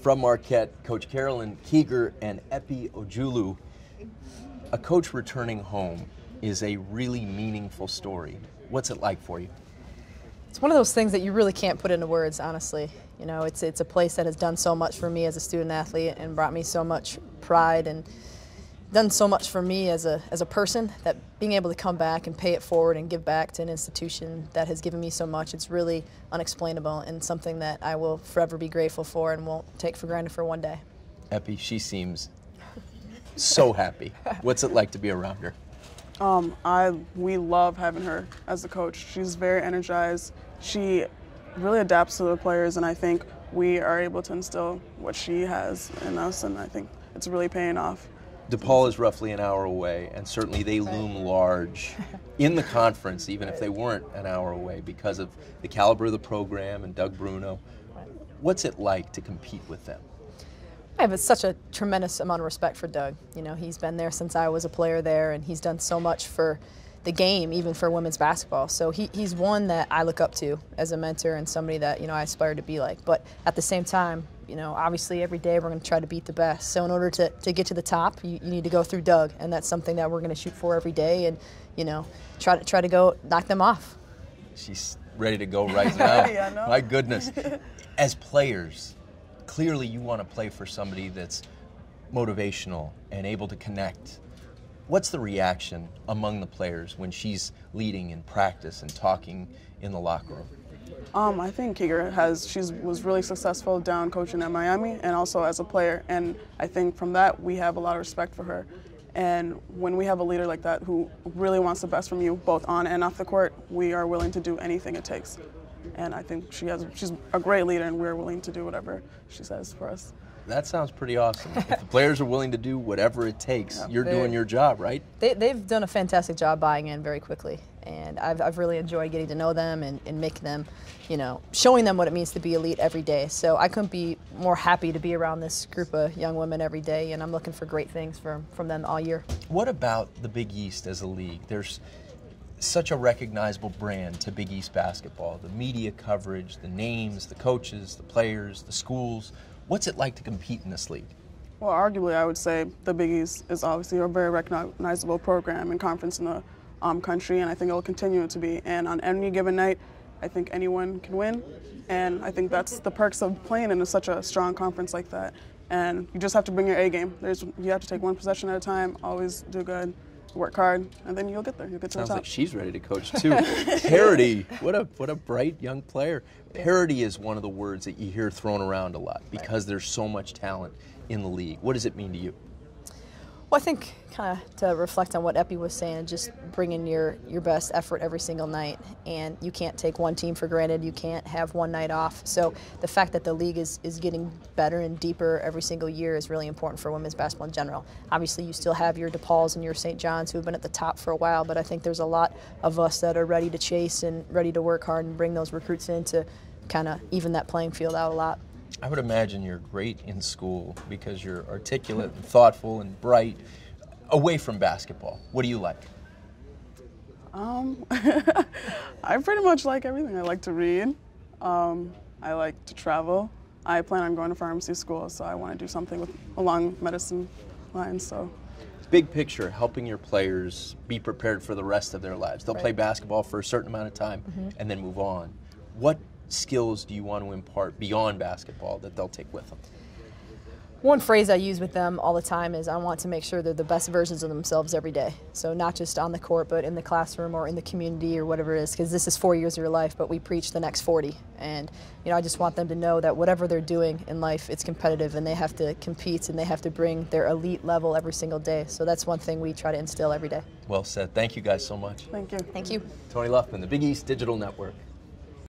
From Marquette, Coach Carolyn Kieger and Apiew Ojulu. A coach returning home is a really meaningful story. What's it like for you? It's one of those things that you really can't put into words, honestly. You know, it's a place that has done so much for me as a student athlete and brought me so much pride and done so much for me as a person, that being able to come back and pay it forward and give back to an institution that has given me so much, it's really unexplainable and something that I will forever be grateful for and won't take for granted for one day. Apie, she seems so happy. What's it like to be around her? We love having her as a coach. She's very energized. She really adapts to the players, and I think we are able to instill what she has in us, and I think it's really paying off. DePaul is roughly an hour away, and certainly they loom large in the conference, even if they weren't an hour away, because of the caliber of the program and Doug Bruno. What's it like to compete with them? I have such a tremendous amount of respect for Doug. You know, he's been there since I was a player there, and he's done so much for the game, even for women's basketball. So he's one that I look up to as a mentor and somebody that, you know, I aspire to be like. But at the same time, you know, obviously every day we're going to try to beat the best. So in order to get to the top, you need to go through Doug, and that's something that we're going to shoot for every day, and, you know, try to go knock them off. She's ready to go right now. Yeah, no. My goodness. As players, clearly you want to play for somebody that's motivational and able to connect. What's the reaction among the players when she's leading in practice and talking in the locker room? I think Kieger was really successful down coaching at Miami and also as a player, and I think from that we have a lot of respect for her. And when we have a leader like that who really wants the best from you, both on and off the court, we are willing to do anything it takes. And I think she's a great leader, and we're willing to do whatever she says for us. That sounds pretty awesome. If the players are willing to do whatever it takes, you're doing your job, right? They've done a fantastic job buying in very quickly, and I've really enjoyed getting to know them and making them, you know, showing them what it means to be elite every day. So I couldn't be more happy to be around this group of young women every day, and I'm looking for great things from them all year. What about the Big East as a league? There's such a recognizable brand to Big East basketball. The media coverage, the names, the coaches, the players, the schools. What's it like to compete in this league? Well, arguably, I would say the Big East is obviously a very recognizable program and conference in the country, and I think it will continue to be. And on any given night, I think anyone can win, and I think that's the perks of playing in such a strong conference like that. And you just have to bring your A game. You have to take one possession at a time, always do good, work hard, and then you'll get there. You'll get to the top. Sounds like she's ready to coach too. Parity, what a bright young player. Parity is one of the words that you hear thrown around a lot because there's so much talent in the league. What does it mean to you? Well, I think kind of to reflect on what Apie was saying, just bring in your best effort every single night, and you can't take one team for granted. You can't have one night off. So the fact that the league is getting better and deeper every single year is really important for women's basketball in general. Obviously, you still have your DePauls and your St. John's who have been at the top for a while, but I think there's a lot of us that are ready to chase and ready to work hard and bring those recruits in to kind of even that playing field out a lot. I would imagine you're great in school because you're articulate and thoughtful and bright. Away from basketball, what do you like? I pretty much like everything. I like to read. I like to travel. I plan on going to pharmacy school, so I want to do something along medicine lines. So, big picture, helping your players be prepared for the rest of their lives. They'll play basketball for a certain amount of time and then move on. What skills do you want to impart beyond basketball that they'll take with them? One phrase I use with them all the time is I want to make sure they're the best versions of themselves every day. So not just on the court, but in the classroom or in the community or whatever it is, because this is 4 years of your life, but we preach the next 40. And you know, I just want them to know that whatever they're doing in life, it's competitive, and they have to compete, and they have to bring their elite level every single day. So that's one thing we try to instill every day. Well said. Thank you guys so much. thank you. Thank you. Tony Luftman, the Big East Digital Network.